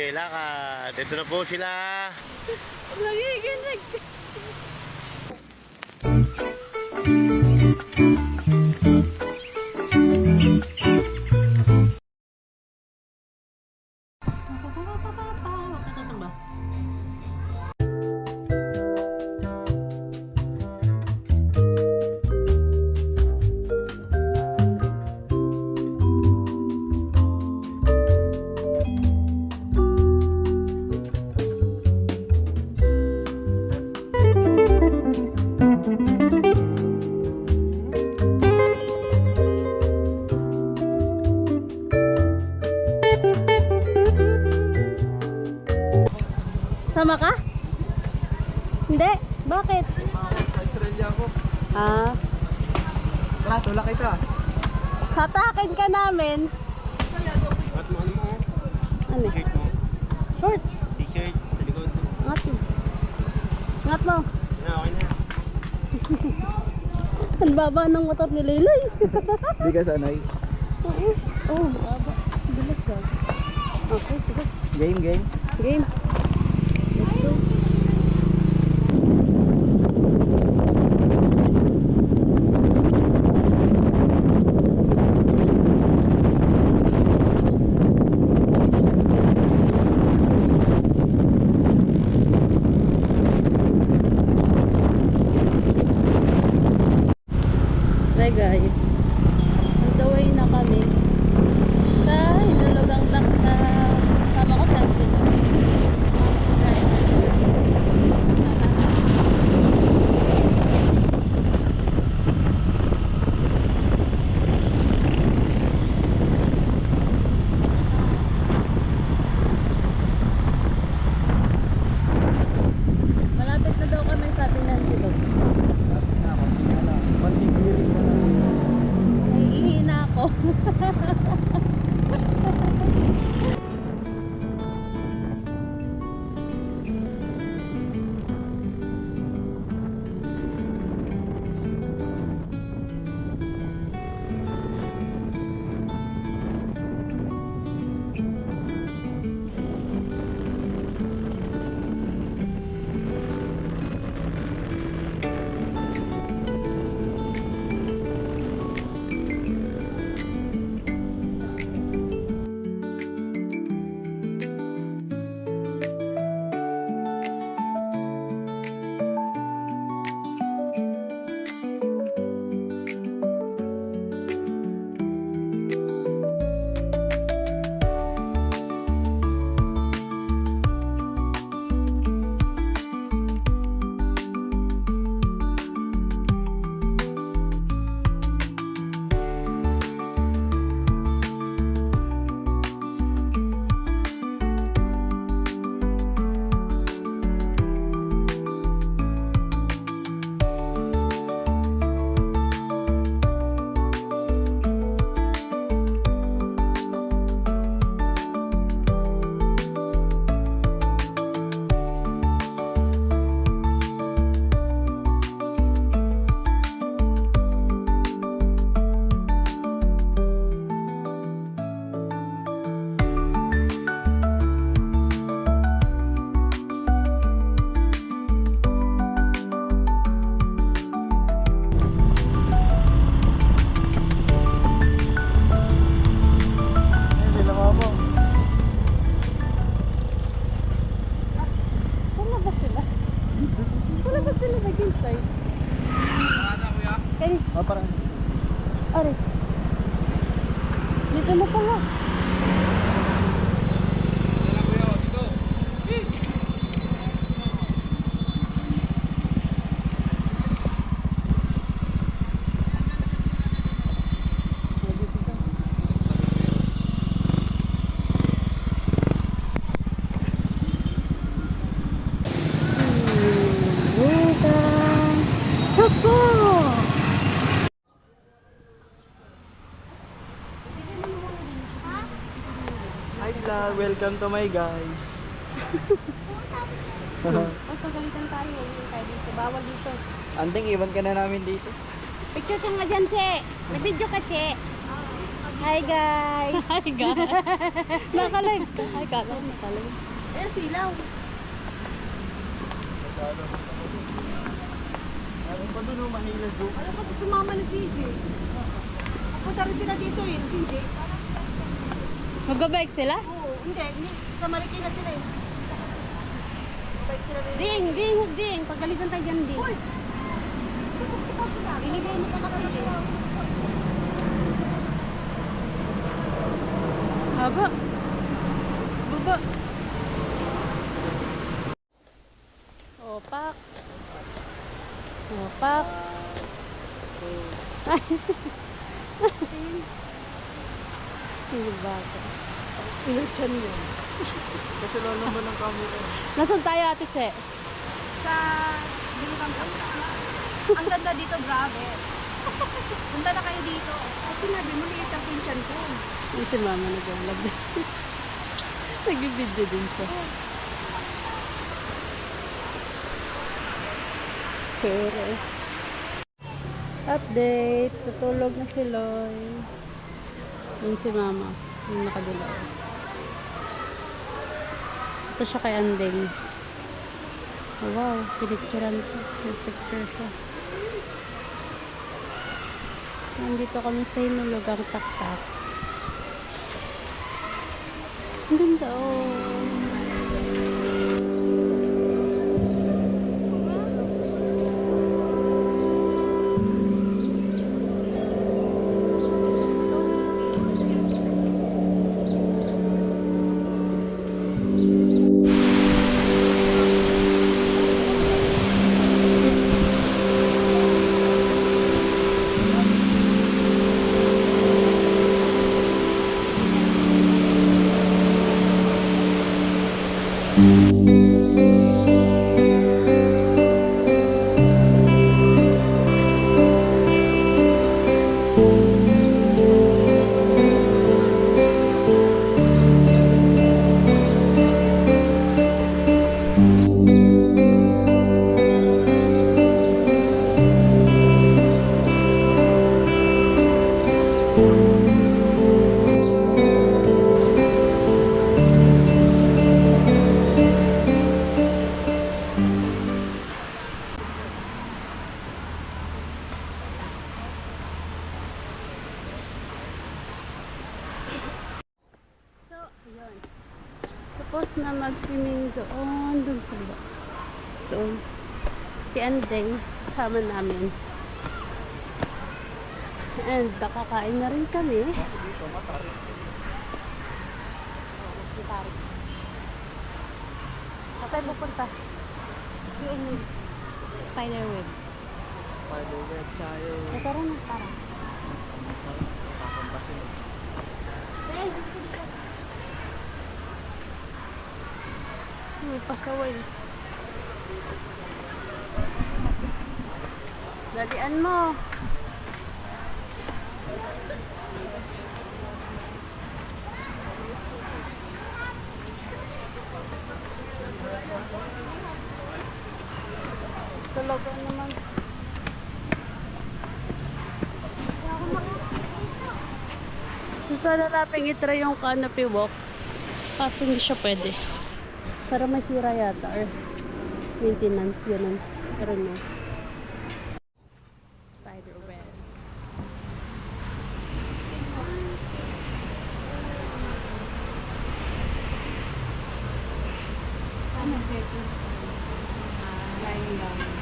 Okay, lakad. Dito na po sila. Nagiginig. Sama ka? Hindi? Bakit? Sa Australia ako. Ah, Tara, tulak kita. hatakin ka namin. At mo, ano mo? Ano? T-shirt mo. Short. T-shirt sa likod. Angat mo. Angat mo. Na, okay na. Ang baba ng motor ni Liloy. Hindi ka sanay. Oo. Oo, baba. Bilis ka. Okay, sige. Game, game. Game. Let's go. Hi guys, on the way na kami sa Hinulugang Takta. Sama ko sa malapit na daw kami, sabi ng dito. Naiihina ako. Oh, parang. Are. Dito na pala. Hi vlog, welcome to my guys. Pagkagalitan tayo, hindi tayo dito. Bawal dito. Anting, iwan ka na namin dito. Picture ka nga dyan, Che. May video ka, Che. Hi guys! Hi guys! Nakalive ka? Ay, kala ko nakalive. Eh, silaw. Ano pa doon, oh, Manila Zoo? Ano kasi sumama ni CJ? Punta rin sila dito eh, CJ. Mag-bike sila? Oo, hindi. Sa Marikina sila eh. Bike sila rin. Ding! Ding! Huwag ding! Pagalitan tayo dyan, ding. Binigay mo ka kasi eh. Haba. Baba. Opak. Opak. Sino ba ito? Iluchan yun. Kasi lalo naman ng camera. Nasaan tayo, Ate Che? Sa Binugang Kapta. Ang ganda dito, grabe. Punta na kayo dito. At sinabi mo, liit ang pinchan ko. Yung si Mama nag-vlog din. Nag-video din siya. Pero update, tutulog na si Loy. Yung si Mama, yung nakadilaw. Ito siya kay Andeng. Oh, wow, pinicturean ko. May picture siya. Nandito kami sa Hinulugang Taktak. Ang ganda, oh. So, ayun. Tapos na mag-swimming doon sa baba. Doon. Si Andeng, kasama namin. And nakakain na rin kami. Patay mo punta. Doon yung spider web. Spider-web tayo. Eh, tara na, tara. Pasaway. Dalian mo. Talaga naman. So, sana natin itry yung canopy walk. Kaso hindi siya pwede. Para may sira yata or maintenance yun. Pero no. Spider web. Ano sito? Lying down.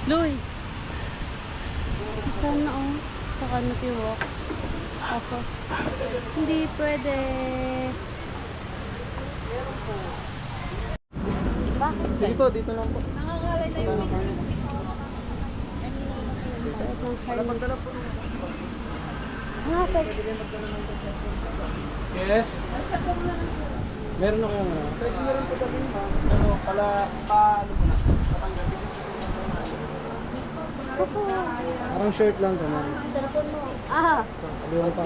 Loy! Sana oh. Sa canopy walk. Ako. Hindi pwede. Bakit? Sige po, dito lang po. Nakakalay na yung Para magdala po. Hanapit. Yes. Meron ako nga. Pwede na rin po dalhin ba? Ano, pala, paano mo na? Patanggal. Parang shirt lang to, Mari. Ah, Kaliwang pa.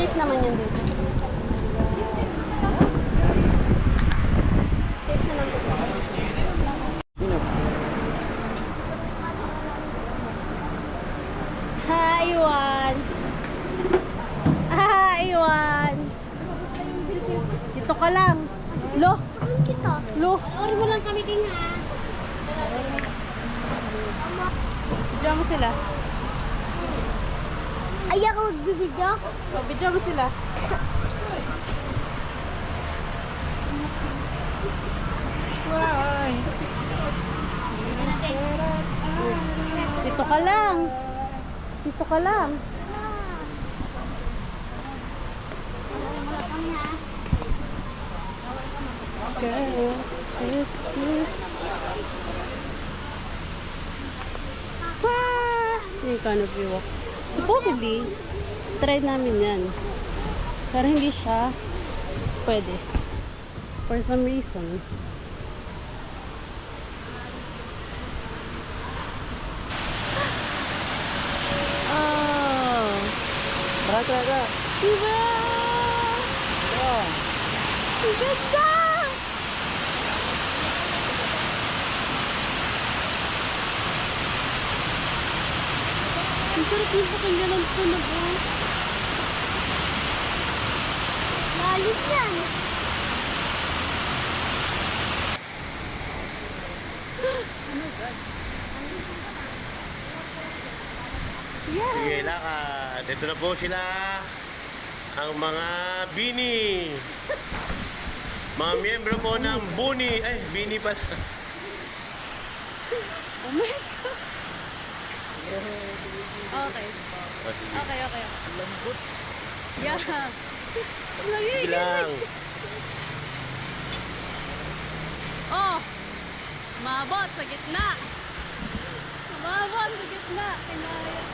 shape naman yan dito. Shape naman dito. Sino? Hi, Iwan! Hi, Iwan! Dito ka lang. Lo! Lo! Sorry mo lang kami din, ha? Bidyo mo sila. Ay, ako magbibidyo? O, bidyo mo sila. Dito ka lang. Dito ka lang. Yung canopy walk. Supposedly, try namin yan. Pero hindi siya pwede. For some reason. Oh. Tara, tara. Diba? Ang ganda! Ang sarap yung pakinggan ng tunog, oh. Lalit yan. Sige, lakad. Ito na po sila. Ang mga bini. Mga miyembro po ng Buni. Ay, bini pala. Oh my God. Okay. Oh, sige. Okay. Lambot. Yeah. Sige lang. Oh! Mabot sa gitna. Mabot sa gitna. Kinaya.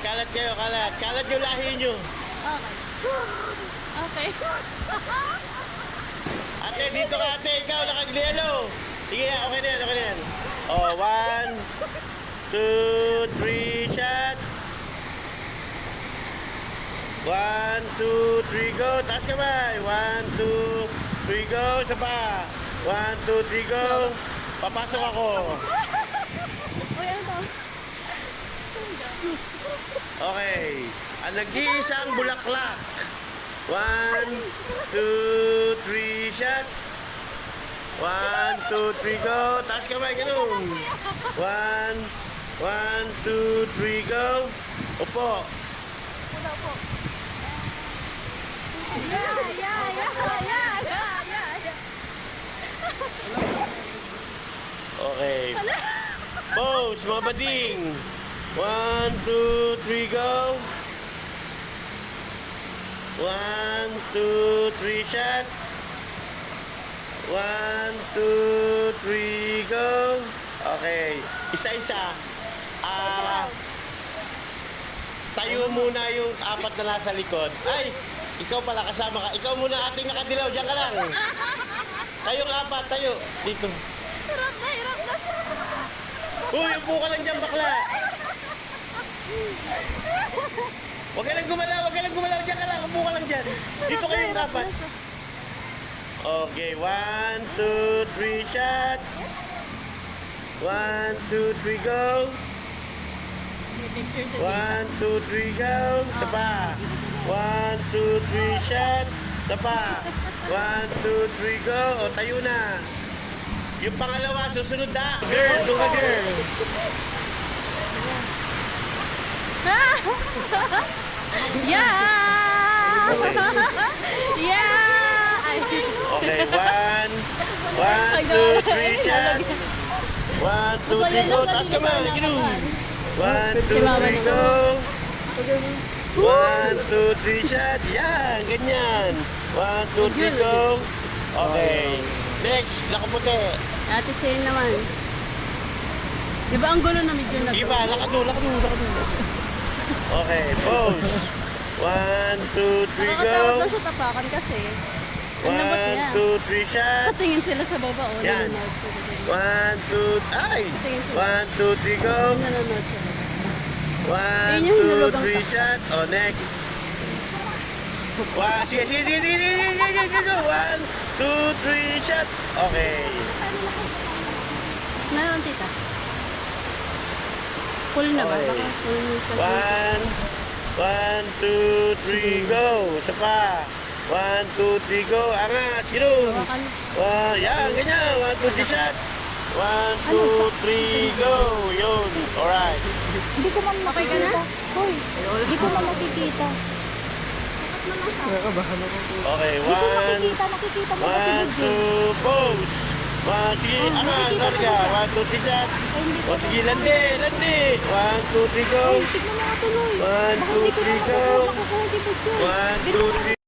Kalat kayo, kalat. Kalat yung lahi nyo. Okay. Ate, dito ka ate. Ikaw, nakagliyelo. Sige, okay na yan. Oh, 1, 2, 3, shot. 1, 2, 3, go. Taas kamay. 1, 2, 3, go. Isa pa. 1, 2, 3, go. Papasok ako. Okay. Ang nag-iisang bulaklak. 1, 2, 3, shot. 1, 2, 3, go. Taas kamay, ganun. 1, 2, 3, go. Upo. Okay. Pose, mga bading. 1, 2, 3, go. 1, 2, 3, shot. 1, 2, 3, go. Okay. Isa-isa. Tayo muna yung apat na nasa likod. Ay, ikaw pala kasama ka. Ikaw muna ating nakadilaw. Diyan ka lang. Kayong apat, tayo. Dito. Hirap na. Uy, upo ka lang dyan, bakla. Huwag ka lang gumalaw. Diyan ka lang. Upo ka lang dyan. Dito kayong apat. Okay, 1, 2, 3, shot. 1, 2, 3, go. 1, 2, 3, go. Isa pa. 1, 2, 3, shot. Isa pa. 1, 2, 3, go. O, tayo na. Yung pangalawa, susunod na. Girl, doon ka, girl. Yeah! Yeah! Ay. Okay, 1, 2, 3, shot. 1, 2, 3, go. Taas ka man. Gino. 1, 2, 3, go. 1, 2, 3, shot. Yan, ganyan. 1, 2, 3, go. Okay. Next, nakaputi. Ate Chain naman. Di ba ang gulo na medyo na Sige ba, lakad doon. Okay, pose. 1, 1, 2, 3, Nakakatakot go. lang sa tapakan kasi. Ang lambot 1, niya. 2, 3, shot. Patingin sila sa baba. O, Yan. nanonood sila. 1, 2, ay! 1, 2, 3, go. Nanonood sila. 1, Yun yung 2, nilugang 3, ka. shot. Oh, next. Sige, sige, sige, sige, sige, sige, sige, go. 1, 2, 3, shot. Okay. Meron, tita. Full na ba? Okay. Baka full na. 1, 2, 3, go. Isa pa. 1, 2, 3, go. Angas, ganoon. Hawakan. Yan, ganyan. 1, 2, 3, shot. 1, 2, 3, go. Yun. Alright. Hindi ko man Okay ka na? makikita. Hoy, hindi ko man makikita. Nakakabahan ako po. Okay, Hindi ko 1, makikita mo kasi 1, video. 2, pose. Sige, angas, sorry ka. 1, 2, 3, shot. Ay, hindi ko. O, sige, landi, landi. 1, 2, 3, go. Ay, tignan mo nga tuloy. 1, 2, 3, go. 1, 2, 3.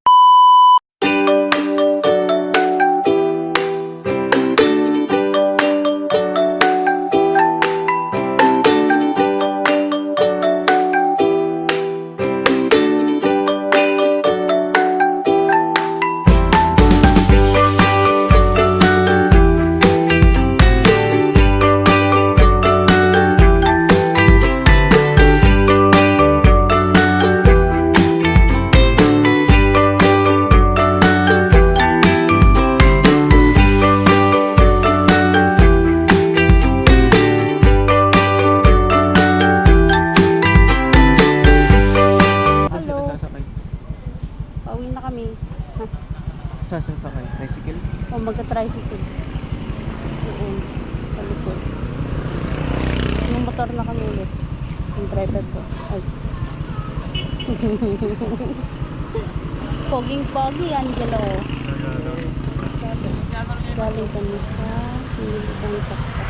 Hello. Sasakay. Pauwi na kami. Ha? Sasakay. Tricycle. O magka-tricycle. Oo. Sa likod. Yung motor na kami ulit. Yung driver ko. Ay. Poging-pogi, Angelo. Galing kami sa Nilibang Takta.